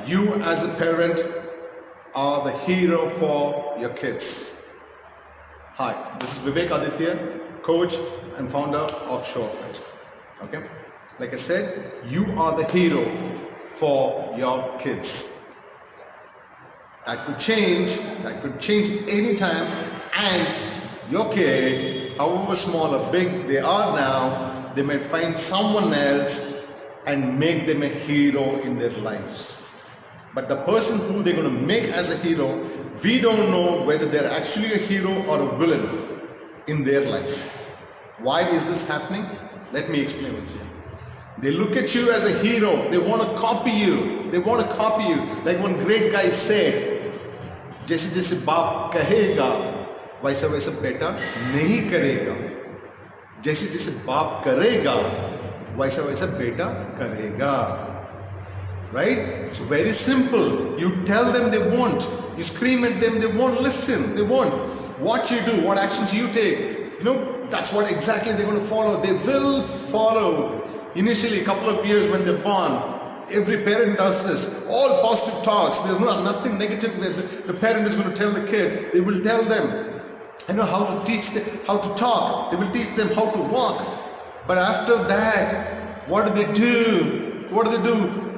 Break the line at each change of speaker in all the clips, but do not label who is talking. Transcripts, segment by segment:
You as a parent are the hero for your kids. Hi, this is Vivek Aditya, coach and founder of SureFit. Okay, like I said, you are the hero for your kids. That could change anytime, and your kid, however small or big they are now, they might find someone else and make them a hero in their lives. But the person who they're going to make as a hero, we don't know whether they're actually a hero or a villain in their life. Why is this happening? Let me explain it to you. They look at you as a hero. They want to copy you. Like one great guy said, जैसे जैसे बाप कहेगा वैसा वैसा बेटा नहीं करेगा, जैसे जैसे बाप करेगा वैसा वैसा बेटा करेगा. Right? It's very simple. You tell them they won't. You scream at them, they won't listen. They won't. What you do, what actions you take, that's what exactly they're going to follow. They will follow. Initially, a couple of years when they're born, every parent does this. All positive talks. There's nothing negative. The parent is going to tell the kid. They will tell them, how to teach them, how to talk. They will teach them how to walk. But after that, what do they do?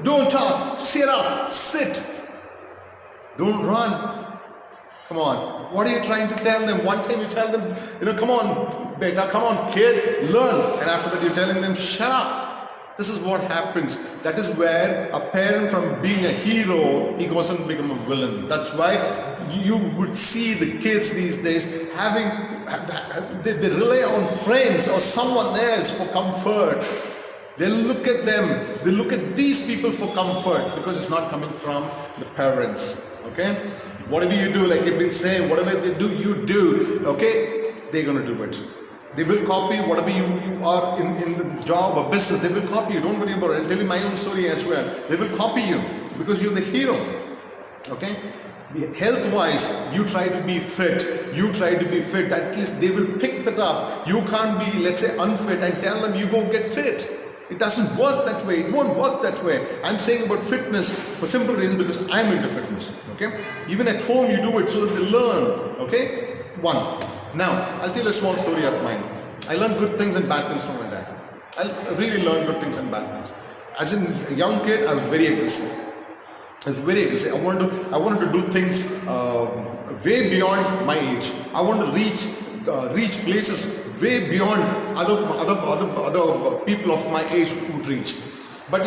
Don't talk. Sit up. Sit. Don't run. Come on. What are you trying to tell them? One time you tell them, come on, beta, come on, kid, learn. And after that you're telling them, shut up. This is what happens. That is where a parent, from being a hero, he goes and become a villain. That's why you would see the kids these days they rely on friends or someone else for comfort. They look at them, they look at these people for comfort because it's not coming from the parents. Okay? Whatever you do, like you've been saying, whatever they do, you do. Okay? They're going to do it. They will copy whatever you are in the job or business. They will copy you. Don't worry about it. I'll tell you my own story as well. They will copy you because you're the hero. Okay? Health-wise, you try to be fit. At least they will pick that up. You can't be, let's say, unfit and tell them you go get fit. It doesn't work that way. It won't work that way. I'm saying about fitness for simple reason because I'm into fitness. Okay? Even at home you do it so that they learn. Okay? One. Now, I'll tell you a small story of mine. I learned good things and bad things from my dad. I really learned good things and bad things. As a young kid, I was very aggressive. I wanted to do things way beyond my age. I wanted to reach places way beyond other people of my age would reach. But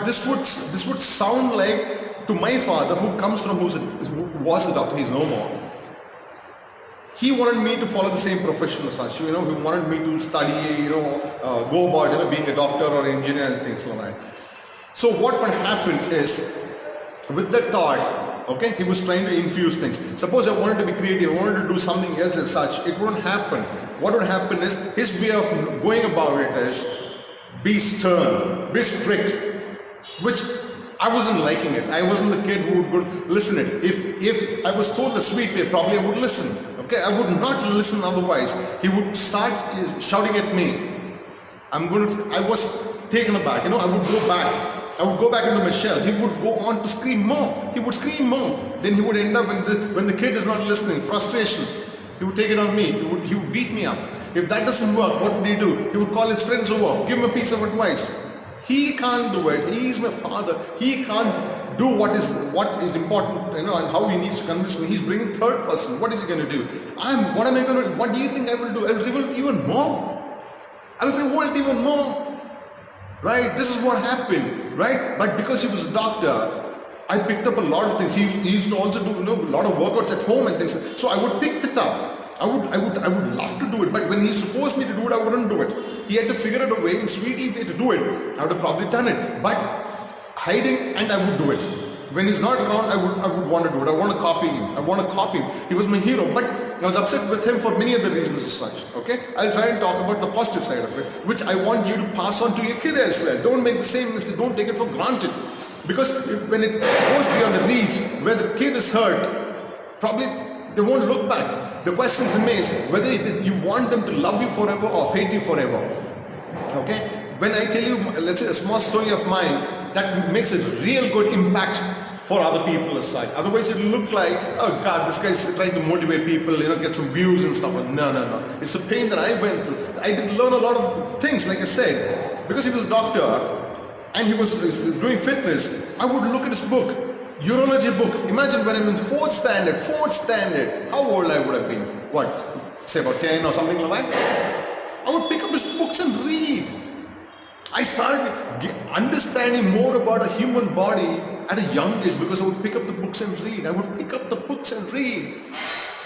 this would sound like to my father, who was a doctor. He's no more. He wanted me to follow the same profession as such. He wanted me to study, go about being a doctor or engineer and things like that. So what would happen is, with that thought, okay, he was trying to infuse things. Suppose I wanted to be creative, I wanted to do something else as such, it wouldn't happen. What would happen is, his way of going about it is, be stern, be strict, which I wasn't liking it. I wasn't the kid who would listen it. If I was told the sweet way, probably I would listen. Okay, I would not listen otherwise. He would start shouting at me. I was taken aback. I would go back. I would go back into my shell. He would go on to scream more. He would scream more. Then he would end up when the kid is not listening, frustration. He would take it on me. He would beat me up. If that doesn't work, what would he do? He would call his friends over, give him a piece of advice. He can't do it. He is my father. He can't do what is important, and how he needs to convince me. He's bringing third person. What is he going to do? What am I going to do? What do you think I will do? I will revolt even more. Right? This is what happened. Right? But because he was a doctor, I picked up a lot of things. He used to also do a lot of workouts at home and things. So I would pick that up. I would love to do it, but when he supposed me to do it, I wouldn't do it. He had to figure out a way, and sweetly, if he had to do it, I would have probably done it. But hiding, and I would do it. When he's not around, I would want to do it. I want to copy him. He was my hero, but I was upset with him for many other reasons as such. Okay? I'll try and talk about the positive side of it, which I want you to pass on to your kid as well. Don't make the same mistake. Don't take it for granted. Because when it goes beyond the reach, where the kid is hurt, probably they won't look back. The question remains whether you want them to love you forever or hate you forever. Okay? When I tell you, let's say, a small story of mine that makes a real good impact for other people as such. Otherwise it will look like, oh God, this guy's trying to motivate people, get some views and stuff. No. It's the pain that I went through. I did learn a lot of things, like I said. Because he was a doctor and he was doing fitness, I would look at his book, urology book. Imagine when I'm in fourth standard, how old I would have been. What, say about 10 or something like that? I would pick up his books and read. I started understanding more about a human body at a young age because I would pick up the books and read.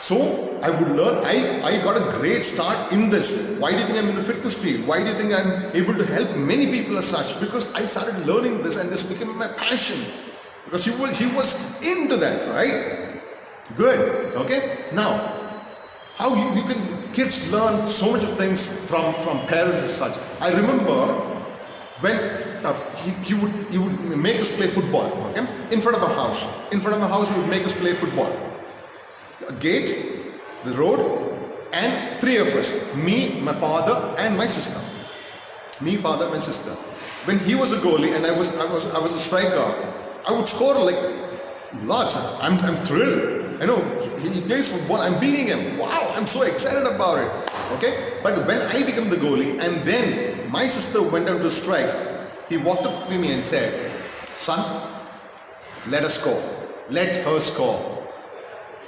So I would learn. I got a great start in this. Why do you think I'm in the fitness field? Why do you think I'm able to help many people as such? Because I started learning this and this became my passion. Because he was into that, right? Good. Okay. Now, how you can kids learn so much of things from parents as such. I remember when he would make us play football, okay? In front of the house. In front of the house, he would make us play football. A gate, the road, and 3 of us. Me, my father, and my sister. Me, father, my sister. When he was a goalie and I was a striker, I would score like lots. I'm thrilled. I know he plays football. I'm beating him. Wow, I'm so excited about it. Okay, but when I became the goalie and then my sister went out to strike, he walked up to me and said, "Son, let her score. Let her score.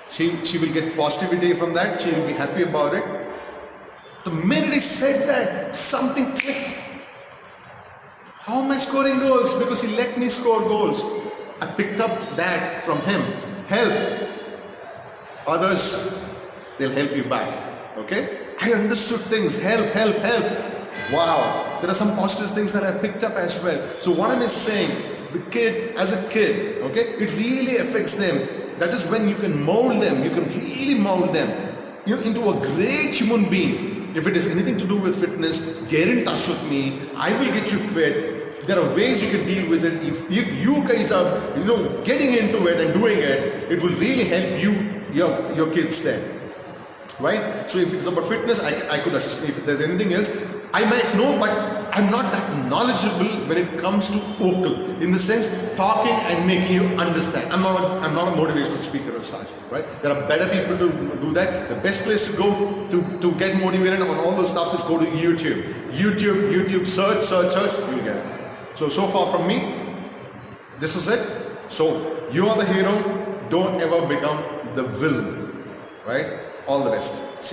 She will get positivity from that. She will be happy about it." The minute he said that, something clicked. How am I scoring goals? Because he let me score goals. I picked up that from him. Help others, they'll help you back. Okay? I understood things. Help. Wow. There are some positive things that I picked up as well. So what am I saying? The kid, as a kid, okay, it really affects them. That is when you can mold them. You can really mold them into a great human being. If it is anything to do with fitness, get in touch with me. I will get you fit. There are ways you can deal with it. If you guys are, getting into it and doing it, it will really help your kids then. Right? So if it's about fitness, I could assist. If there's anything else, I might know, but I'm not that knowledgeable when it comes to vocal, in the sense talking and making you understand. I'm not a motivational speaker as such, right? There are better people to do that. The best place to go to get motivated on all those stuff is go to YouTube. YouTube, search, you'll get it. So far from me, this is it. So you are the hero. Don't ever become the villain, right? All the best. See you.